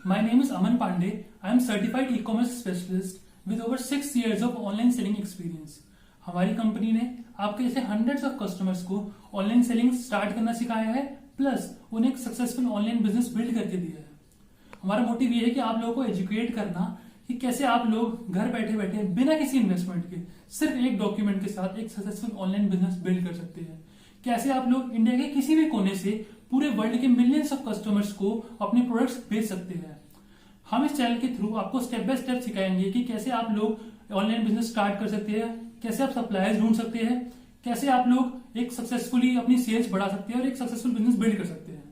My name is Aman Pandey. I am certified e-commerce specialist with over 6 years of online selling experience. हमारी company ने आपके जैसे hundreds of customers को online selling start करना सिखाया है, प्लस उन्हें एक सक्सेसफुल ऑनलाइन बिजनेस बिल्ड करके दिया है। हमारा मोटिव ये है कि आप लोगों को एजुकेट करना कि कैसे आप लोग घर बैठे बैठे बिना किसी इन्वेस्टमेंट के सिर्फ एक डॉक्यूमेंट के साथ एक सक्सेसफुल ऑनलाइन बिजनेस बिल्ड कर सकते हैं। कैसे आप लोग इंडिया के किसी भी कोने से पूरे वर्ल्ड के मिलियंस ऑफ कस्टमर्स को अपने प्रोडक्ट्स बेच सकते हैं। हम इस चैनल के थ्रू आपको स्टेप बाय स्टेप सिखाएंगे कि कैसे आप लोग ऑनलाइन बिजनेस स्टार्ट कर सकते हैं, कैसे आप सप्लायर्स ढूंढ सकते हैं, कैसे आप लोग एक सक्सेसफुली अपनी सेल्स बढ़ा सकते हैं और एक सक्सेसफुल बिजनेस बिल्ड कर सकते हैं।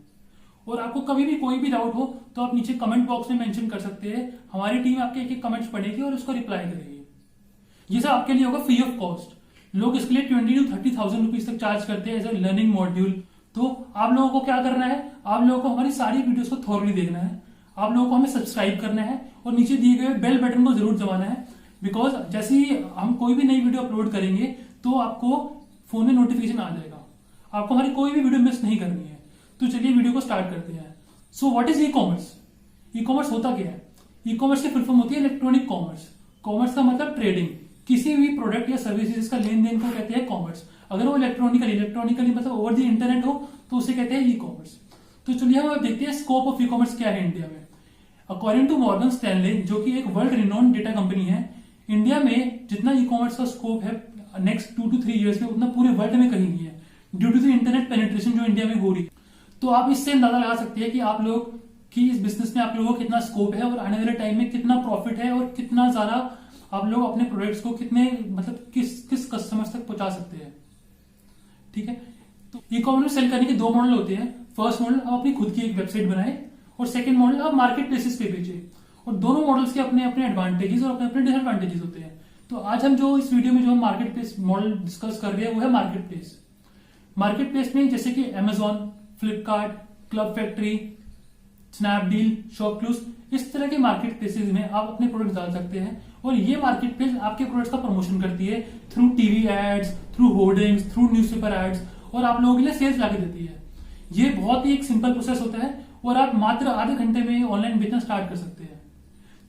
और आपको कभी भी कोई भी डाउट हो तो आप नीचे कमेंट बॉक्स में मेंशन कर सकते हैं। हमारी टीम आपके एक एक कमेंट्स पढ़ेगी और उसको रिप्लाई करेगी। ये सब आपके लिए होगा फ्री ऑफ कॉस्ट। लोग इसके लिए 20,000 to 30,000 रुपीज तक चार्ज करते हैं एज ए लर्निंग मॉड्यूल। तो आप लोगों को क्या करना है, आप लोगों को हमारी सारी वीडियोस को थॉरली देखना है, आप लोगों को हमें सब्सक्राइब करना है और नीचे दिए गए बेल बटन को जरूर दबाना है। बिकॉज जैसे ही हम कोई भी नई वीडियो अपलोड करेंगे तो आपको फोन में नोटिफिकेशन आ जाएगा। आपको हमारी कोई भी वीडियो मिस नहीं करनी है। तो चलिए वीडियो को स्टार्ट करते हैं। So what is e commerce? E commerce होता क्या है? ई कॉमर्स की फुल फॉर्म होती है इलेक्ट्रॉनिक कॉमर्स। कॉमर्स का मतलब ट्रेडिंग, किसी भी प्रोडक्ट या सर्विसेज का लेन देन को कहते हैं कॉमर्स। अगर वो इलेक्ट्रॉनिकली मतलब ओवर द इंटरनेट हो तो उसे कहते हैं ई कॉमर्स। तो चलिए हम देखते हैं स्कोप ऑफ ई कॉमर्स क्या है इंडिया में। अकॉर्डिंग टू मॉर्गन स्टैनले, जो कि एक वर्ल्ड रिनोन डेटा कंपनी है, इंडिया में जितना ई कॉमर्स का स्कोप है नेक्स्ट 2 to 3 ईयर्स में उतना पूरे वर्ल्ड में कहीं नहीं है, due to the internet penetration जो इंडिया में हो रही है। तो आप इससे अंदाजा लगा सकते हैं कि आप लोग की इस बिजनेस में आप लोगों को कितना स्कोप है और आने वाले टाइम में कितना प्रॉफिट है और कितना ज्यादा आप लोग अपने प्रोडक्ट्स को कितने मतलब किस कस्टमर्स तक पहुंचा सकते हैं। ठीक है, तो ई कॉमर्स में सेल करने के दो मॉडल होते हैं। फर्स्ट मॉडल, आप अपनी खुद की एक वेबसाइट बनाए, और सेकंड मॉडल आप मार्केट प्लेसेस पे बेचे। और दोनों मॉडल्स के अपने अपने एडवांटेजेस और अपने अपने डिसएडवांटेजेस होते हैं। तो आज हम जो इस वीडियो में जो हम मार्केट प्लेस मॉडल डिस्कस कर रहे हैं वो है मार्केट प्लेस। मार्केट प्लेस में जैसे कि Amazon, Flipkart, club factory, Snapdeal, ShopClues, इस तरह के मार्केट प्लेसेस में आप अपने प्रोडक्ट डाल सकते हैं। और ये मार्केट प्लेस आपके प्रोडक्ट्स का प्रमोशन करती है through TV ads, through hoardings, through newspaper ads, और आप लोगों के लिए सेल्स लाके देती है। ये बहुत ही एक सिंपल प्रोसेस होता है और आप मात्र आधे घंटे में ऑनलाइन बेचना स्टार्ट कर सकते हैं।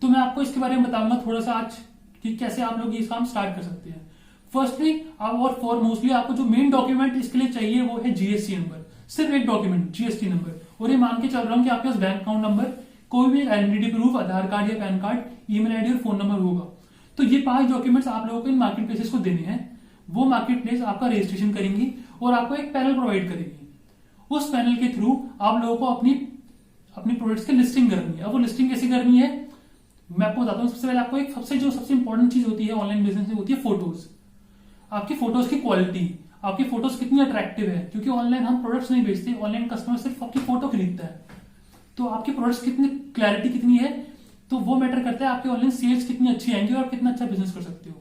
तो मैं आपको इसके बारे में बताऊंगा थोड़ा सा आज कि कैसे आप लोग ये काम स्टार्ट कर सकते हैं। फर्स्टली आप और फॉरमोस्टली आपको जो मेन डॉक्यूमेंट इसके लिए चाहिए वो है जीएसटी नंबर। सिर्फ एक डॉक्यूमेंट, जीएसटी नंबर। और ये मान के चल रहा हूं कि आपके पास बैंक अकाउंट नंबर, कोई भी आइडेंटिटी प्रूफ, आधार कार्ड या पैन कार्ड, ईमेल आईडी और फोन नंबर होगा। तो ये 5 डॉक्यूमेंट्स आप लोगों को इन मार्केट प्लेसेस को देने हैं। वो मार्केट प्लेस आपका रजिस्ट्रेशन करेंगी और आपको एक पैनल प्रोवाइड करेगी। उस पैनल के थ्रू आप लोगों को अपनी प्रोडक्ट्स की लिस्टिंग करनी है। अब वो लिस्टिंग कैसे करनी है मैं आपको बताता हूँ। सबसे पहले आपको एक सबसे इंपॉर्टेंट चीज होती है ऑनलाइन बिजनेस में, होती है फोटोज। आपकी फोटोज की क्वालिटी, आपकी फोटोज कितनी अट्रैक्टिव है, क्योंकि ऑनलाइन हम प्रोडक्ट्स नहीं बेचते, ऑनलाइन कस्टमर सिर्फ आपकी फोटो खरीदता है। तो आपकी प्रोडक्ट्स कितनी क्लैरिटी कितनी है, तो वो मैटर करता है आपके ऑनलाइन सेल्स कितनी अच्छी आएंगी और आप कितना अच्छा बिजनेस कर सकते हो।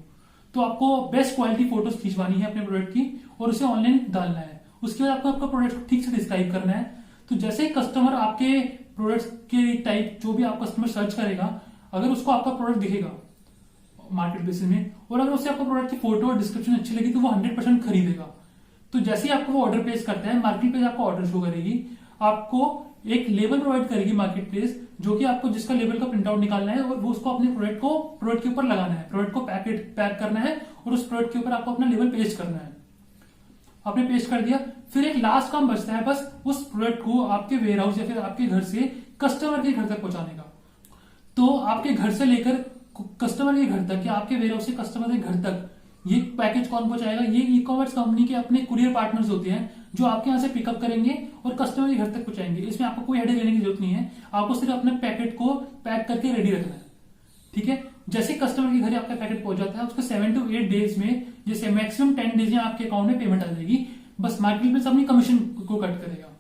तो आपको बेस्ट क्वालिटी फोटोज खिंचवानी है अपने प्रोडक्ट की और उसे ऑनलाइन डालना है। उसके बाद आपको आपका प्रोडक्ट ठीक से डिस्क्राइब करना है। तो जैसे ही कस्टमर आपके प्रोडक्ट्स के टाइप जो भी आप कस्टमर सर्च करेगा, अगर उसको आपका प्रोडक्ट दिखेगा मार्केट प्लेस में और अगर उससे आपका प्रोडक्ट की फोटो और डिस्क्रिप्शन अच्छी लगी तो वो 100% खरीदेगा। तो जैसे ही आपको वो ऑर्डर प्लेस करता है, मार्केट प्लेस आपको ऑर्डर शो करेगी, आपको एक लेबल प्रोवाइड करेगी मार्केट प्लेस, जो कि आपको जिसका लेबल का प्रिंट आउट निकालना है और वो उसको अपने प्रोडक्ट के ऊपर लगाना है, प्रोडक्ट को पैक करना है और उस प्रोडक्ट के ऊपर आपको अपना लेबल पेस्ट करना है। आपने पेस्ट कर दिया, फिर एक लास्ट काम बचता है बस उस प्रोडक्ट को आपके वेयर हाउस या फिर आपके घर से कस्टमर के घर तक पहुंचाने का। तो आपके घर से लेकर कस्टमर के घर तक या आपके वेयर हाउस से कस्टमर के घर तक ये पैकेज कौन पहुंचाएगा? ये ई कॉमर्स कंपनी के अपने कुरियर पार्टनर्स होते हैं जो आपके यहाँ से पिकअप करेंगे और कस्टमर के घर तक पहुंचाएंगे। इसमें आपको कोई हेडेक लेने की जरूरत नहीं है, आपको सिर्फ अपने पैकेट को पैक करके रेडी रखना है। ठीक है, जैसे कस्टमर के घर आपका पैकेट पहुंच जाता है उसके 7 to 8 डेज में, जैसे मैक्सिमम 10 डेज में आपके अकाउंट में पेमेंट आ जाएगी। बस मार्केट प्लेस अपनी कमीशन को कट करेगा।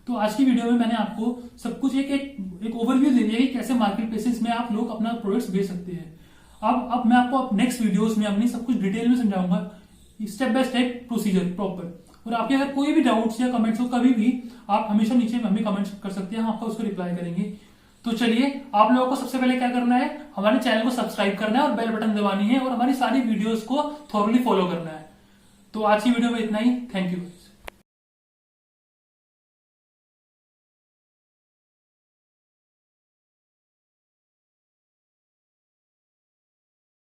तो आज की वीडियो में मैंने आपको सब कुछ एक ओवरव्यू दे दिया कि कैसे मार्केट प्लेसेस में आप लोग अपना प्रोडक्ट्स बेच सकते हैं। अब मैं आपको नेक्स्ट वीडियोस में अपनी सब कुछ डिटेल में समझाऊंगा, step by step procedure proper. और आपके अगर कोई भी डाउट्स या कमेंट्स हो कभी भी, आप हमेशा नीचे हमें कमेंट्स कर सकते हैं, हम आपका उसको रिप्लाई करेंगे। तो चलिए, आप लोगों को सबसे पहले क्या करना है, हमारे चैनल को सब्सक्राइब करना है और बेल बटन दबानी है और हमारी सारी वीडियोस को थॉरली फॉलो करना है। तो आज की वीडियो में इतना ही। Thank you.